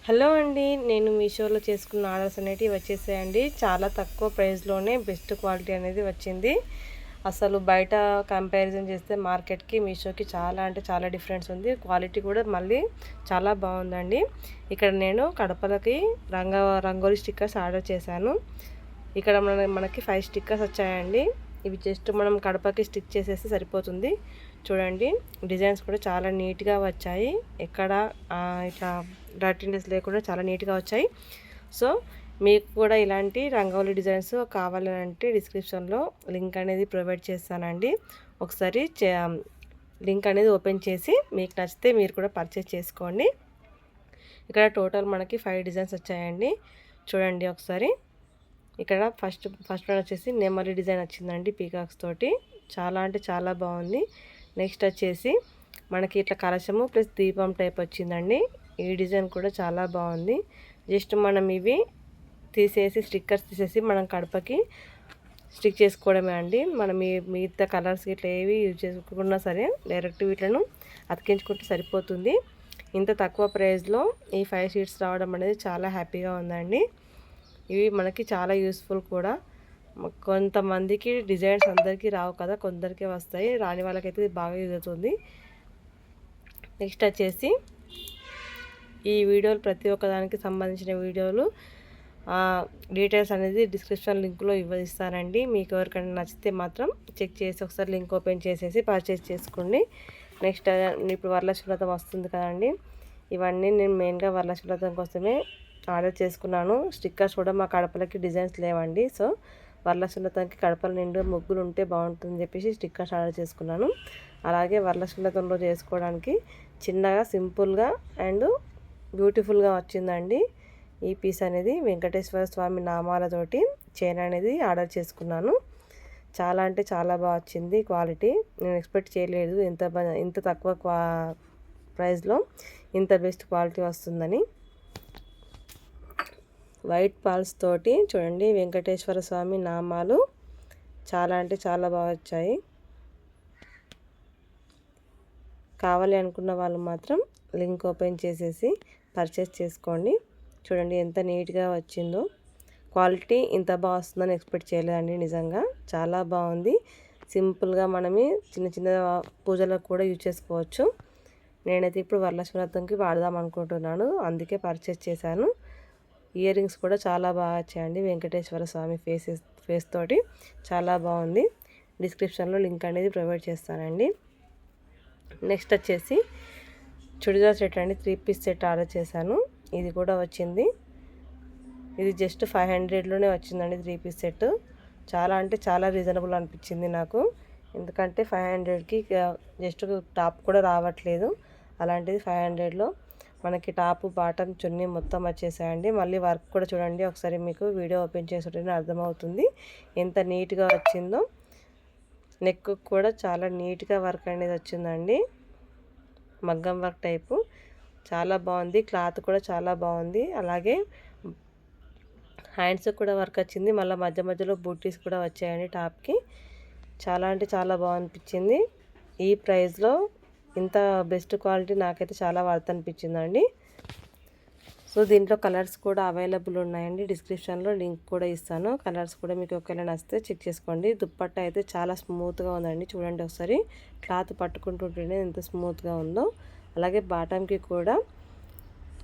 Hello అండి, నేను మీషోలో చేసుకున్న ఆర్డర్స్ అనేటివి వచ్చేసాయండి. చాలా తక్కువ ప్రైస్లోనే బెస్ట్ క్వాలిటీ అనేది వచ్చింది. అసలు బయట కంపారిజన్ చేస్తే మార్కెట్కి మీషోకి చాలా అంటే చాలా డిఫరెన్స్ ఉంది. క్వాలిటీ కూడా మళ్ళీ చాలా బాగుందండి. ఇక్కడ నేను కడపలకి రంగోలీ స్టిక్కర్స్ ఆర్డర్ చేశాను. ఇక్కడ మనకి 5 స్టిక్కర్స్ వచ్చాయండి. ఇవి జస్ట్ మనం కడపకి స్టిక్ చేసేస్తే సరిపోతుంది. చూడండి, డిజైన్స్ కూడా చాలా నీట్గా వచ్చాయి. ఎక్కడ ఇట్లా డర్టీనెస్ లేకుండా చాలా నీట్గా వచ్చాయి. సో మీకు కూడా ఇలాంటి రంగోలీ డిజైన్స్ కావాలంటే డిస్క్రిప్షన్లో లింక్ అనేది ప్రొవైడ్ చేస్తానండి. ఒకసారి లింక్ అనేది ఓపెన్ చేసి మీకు నచ్చితే మీరు కూడా పర్చేస్ చేసుకోండి. ఇక్కడ టోటల్ మనకి 5 డిజైన్స్ వచ్చాయండి. చూడండి ఒకసారి. ఇక్కడ ఫస్ట్ వన్ వచ్చేసి నెమలి డిజైన్ వచ్చిందండి, పీకాక్స్ తోటి. చాలా అంటే చాలా బాగుంది. నెక్స్ట్ వచ్చేసి మనకి ఇట్లా కలశము ప్లస్ దీపం టైప్ వచ్చిందండి. ఈ డిజైన్ కూడా చాలా బాగుంది. జస్ట్ మనం ఇవి తీసేసి స్టిక్కర్స్ తీసేసి మనం కడపకి స్టిక్ చేసుకోవడమే అండి. మనం మిగతా కలర్స్ ఇట్లా ఏవి యూజ్ చేసుకున్నా సరే డైరెక్ట్ వీటిలను అతికించుకుంటే సరిపోతుంది. ఇంత తక్కువ ప్రైస్లో ఈ 5 షీట్స్ రావడం అనేది చాలా హ్యాపీగా ఉందండి. ఇవి మనకి చాలా యూస్ఫుల్ కూడా. కొంతమందికి డిజైన్స్ అందరికీ రావు కదా, కొందరికే వస్తాయి. రాని వాళ్ళకైతే ఇది బాగా యూజ్ అవుతుంది. నెక్స్ట్ వచ్చేసి ఈ వీడియోలు ప్రతి ఒక్కదానికి సంబంధించిన వీడియోలు డీటెయిల్స్ అనేది డిస్క్రిప్షన్ లింక్లో ఇస్తానండి. మీకు ఎవరికైనా నచ్చితే మాత్రం చెక్ చేసి ఒకసారి లింక్ ఓపెన్ చేసేసి పర్చేస్ చేసుకోండి. నెక్స్ట్ ఇప్పుడు వరలక్ష్మి వ్రతం వస్తుంది కదండి. ఇవన్నీ నేను మెయిన్గా వరలక్ష్మి వ్రతం కోసమే ఆర్డర్ చేసుకున్నాను. స్టిక్కర్స్ కూడా మా కడపలకి డిజైన్స్ లేవండి. సో వరలక్ష్మి వ్రతానికి కడపల నిండు ముగ్గులు ఉంటే బాగుంటుందని చెప్పేసి స్టిక్కర్స్ ఆర్డర్ చేసుకున్నాను. అలాగే వరలక్ష్మి వ్రతంలో చేసుకోవడానికి చిన్నగా సింపుల్గా అండ్ బ్యూటిఫుల్గా వచ్చిందండి. ఈ పీస్ అనేది వెంకటేశ్వర స్వామి నామాలతోటి చైన్ అనేది ఆర్డర్ చేసుకున్నాను. చాలా అంటే చాలా బాగా వచ్చింది క్వాలిటీ. నేను ఎక్స్పెక్ట్ చేయలేదు ఇంత తక్కువ ప్రైస్లో ఇంత బెస్ట్ క్వాలిటీ వస్తుందని. వైట్ పాల్స్ తోటి చూడండి వెంకటేశ్వర స్వామి నామాలు చాలా అంటే చాలా బాగా వచ్చాయి. కావాలి అనుకున్న వాళ్ళు మాత్రం లింక్ ఓపెన్ చేసేసి పర్చేస్ చేసుకోండి. చూడండి ఎంత నీట్గా వచ్చిందో. క్వాలిటీ ఇంత బాగా వస్తుందని ఎక్స్పెక్ట్ చేయలేదండి. నిజంగా చాలా బాగుంది. సింపుల్గా మనమే చిన్న చిన్న పూజలకు కూడా యూజ్ చేసుకోవచ్చు. నేనైతే ఇప్పుడు వరలక్ష్మి వ్రతంకి వాడదాం అనుకుంటున్నాను, అందుకే పర్చేస్ చేశాను. ఇయర్ రింగ్స్ కూడా చాలా బాగా వచ్చాయండి. వెంకటేశ్వర స్వామి ఫేస్ తోటి చాలా బాగుంది. డిస్క్రిప్షన్లో లింక్ అనేది ప్రొవైడ్ చేస్తానండి. నెక్స్ట్ వచ్చేసి చుడిదార్ సెట్ అండి, 3 పీస్ సెట్ ఆర్డర్ చేశాను. ఇది కూడా వచ్చింది. ఇది జస్ట్ 500లోనే వచ్చిందండి 3 పీస్ సెట్. చాలా అంటే చాలా రీజనబుల్ అనిపించింది నాకు. ఎందుకంటే 500కి జస్ట్ టాప్ కూడా రావట్లేదు. అలాంటిది 500లో మనకి టాపు బాటమ్ చున్నీ మొత్తం వచ్చేసాయండి. మళ్ళీ వర్క్ కూడా చూడండి ఒకసారి, మీకు వీడియో ఓపెన్ చేస్తుంటేనే అర్థమవుతుంది ఎంత నీట్గా వచ్చిందో. నెక్ కూడా చాలా నీట్గా వర్క్ అనేది వచ్చిందండి, మగ్గం వర్క్ టైపు. చాలా బాగుంది. క్లాత్ కూడా చాలా బాగుంది. అలాగే హ్యాండ్స్ కూడా వర్క్ వచ్చింది. మళ్ళీ మధ్య మధ్యలో బూటీస్ కూడా వచ్చాయండి టాప్కి. చాలా అంటే చాలా బాగా అనిపించింది. ఈ ప్రైస్లో ఇంత బెస్ట్ క్వాలిటీ నాకైతే చాలా వర్త్ అనిపించిందండి. సో దీంట్లో కలర్స్ కూడా అవైలబుల్ ఉన్నాయండి. డిస్క్రిప్షన్లో లింక్ కూడా ఇస్తాను. కలర్స్ కూడా మీకు ఒకవేళ నచ్చితే చెక్ చేసుకోండి. దుప్పట్టా అయితే చాలా స్మూత్గా ఉందండి. చూడండి ఒకసారి, క్లాత్ పట్టుకుంటుంటేనే ఎంత స్మూత్గా ఉందో. అలాగే బాటంకి కూడా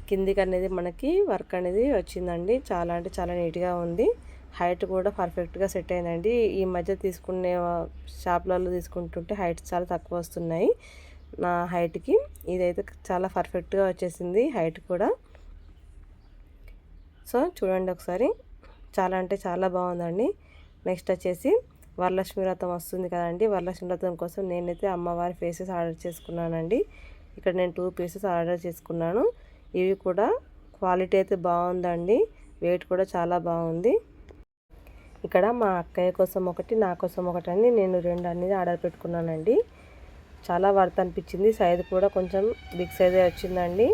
కిందికి అనేది మనకి వర్క్ అనేది వచ్చిందండి. చాలా అంటే చాలా నీట్గా ఉంది. హైట్ కూడా పర్ఫెక్ట్గా సెట్ అయిందండి. ఈ మధ్య తీసుకునే షాప్లలో తీసుకుంటుంటే హైట్స్ చాలా తక్కువ వస్తున్నాయి. నా హైట్కి ఇదైతే చాలా పర్ఫెక్ట్గా వచ్చేసింది హైట్ కూడా. సో చూడండి ఒకసారి, చాలా అంటే చాలా బాగుందండి. నెక్స్ట్ వచ్చేసి వరలక్ష్మి వ్రతం వస్తుంది కదండి. వరలక్ష్మి వ్రతం కోసం నేనైతే అమ్మవారి ఫేసెస్ ఆర్డర్ చేసుకున్నానండి. ఇక్కడ నేను 2 పీసెస్ ఆర్డర్ చేసుకున్నాను. ఇవి కూడా క్వాలిటీ అయితే బాగుందండి. వెయిట్ కూడా చాలా బాగుంది. ఇక్కడ మా అక్కయ్య కోసం ఒకటి, నా కోసం ఒకటి అని నేను 2 అనేది ఆర్డర్ పెట్టుకున్నానండి. చాలా వర్త్ అనిపించింది. సైజు కూడా కొంచెం బిగ్ సైజే వచ్చిందండి,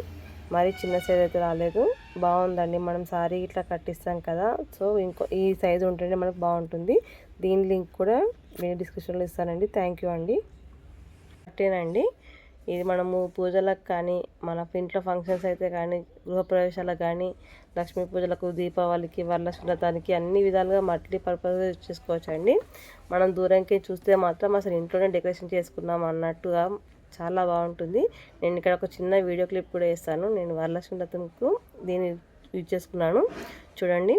మరి చిన్న సైజ్ అయితే రాలేదు. బాగుందండి. మనం సారీ ఇట్లా కట్టిస్తాం కదా, సో ఈ సైజు ఉంటేనే మనకు బాగుంటుంది. దీని లింక్ కూడా నేను డిస్క్రిప్షన్లో ఇస్తానండి. థ్యాంక్ యూ అండి. అండి ఇది మనము పూజలకు కానీ, మన ఇంట్లో ఫంక్షన్స్ అయితే కానీ, గృహప్రవేశాలకు కానీ, లక్ష్మీ పూజలకు, దీపావళికి, వరలక్ష్మి వ్రతానికి అన్ని విధాలుగా మల్టీ పర్పస్ యూజ్ చేసుకోవచ్చండి. మనం దూరంకి చూస్తే మాత్రం అసలు ఇంట్లోనే డెకరేషన్ చేసుకున్నాం అన్నట్టుగా చాలా బాగుంటుంది. నేను ఇక్కడ ఒక చిన్న వీడియో క్లిప్ కూడా వేస్తాను. నేను వరలక్ష్మి వ్రతంకు దీన్ని యూజ్ చేసుకున్నాను. చూడండి,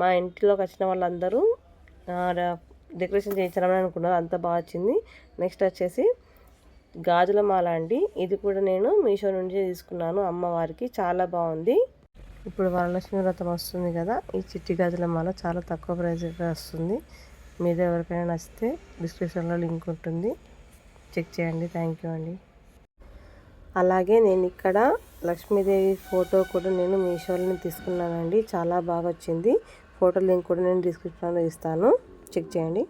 మా ఇంట్లోకి వచ్చిన వాళ్ళందరూ డెకరేషన్ చేయించాలని అనుకున్నారు, అంత బాగా వచ్చింది. నెక్స్ట్ వచ్చేసి గాజుల మాల అండి. ఇది కూడా నేను మీషో నుంచి తీసుకున్నాను అమ్మవారికి, చాలా బాగుంది. ఇప్పుడు వరలక్ష్మి వ్రతం వస్తుంది కదా, ఈ చిట్టి గాజుల మాల చాలా తక్కువ ప్రైస్గా వస్తుంది. మీరు ఎవరికైనా నచ్చితే డిస్క్రిప్షన్లో లింక్ ఉంటుంది, చెక్ చేయండి. థ్యాంక్ యూ అండి. అలాగే నేను ఇక్కడ లక్ష్మీదేవి ఫోటో కూడా నేను మీషోలో తీసుకున్నానండి, చాలా బాగా వచ్చింది. ఫోటో లింక్ కూడా నేను డిస్క్రిప్షన్లో ఇస్తాను, చెక్ చేయండి.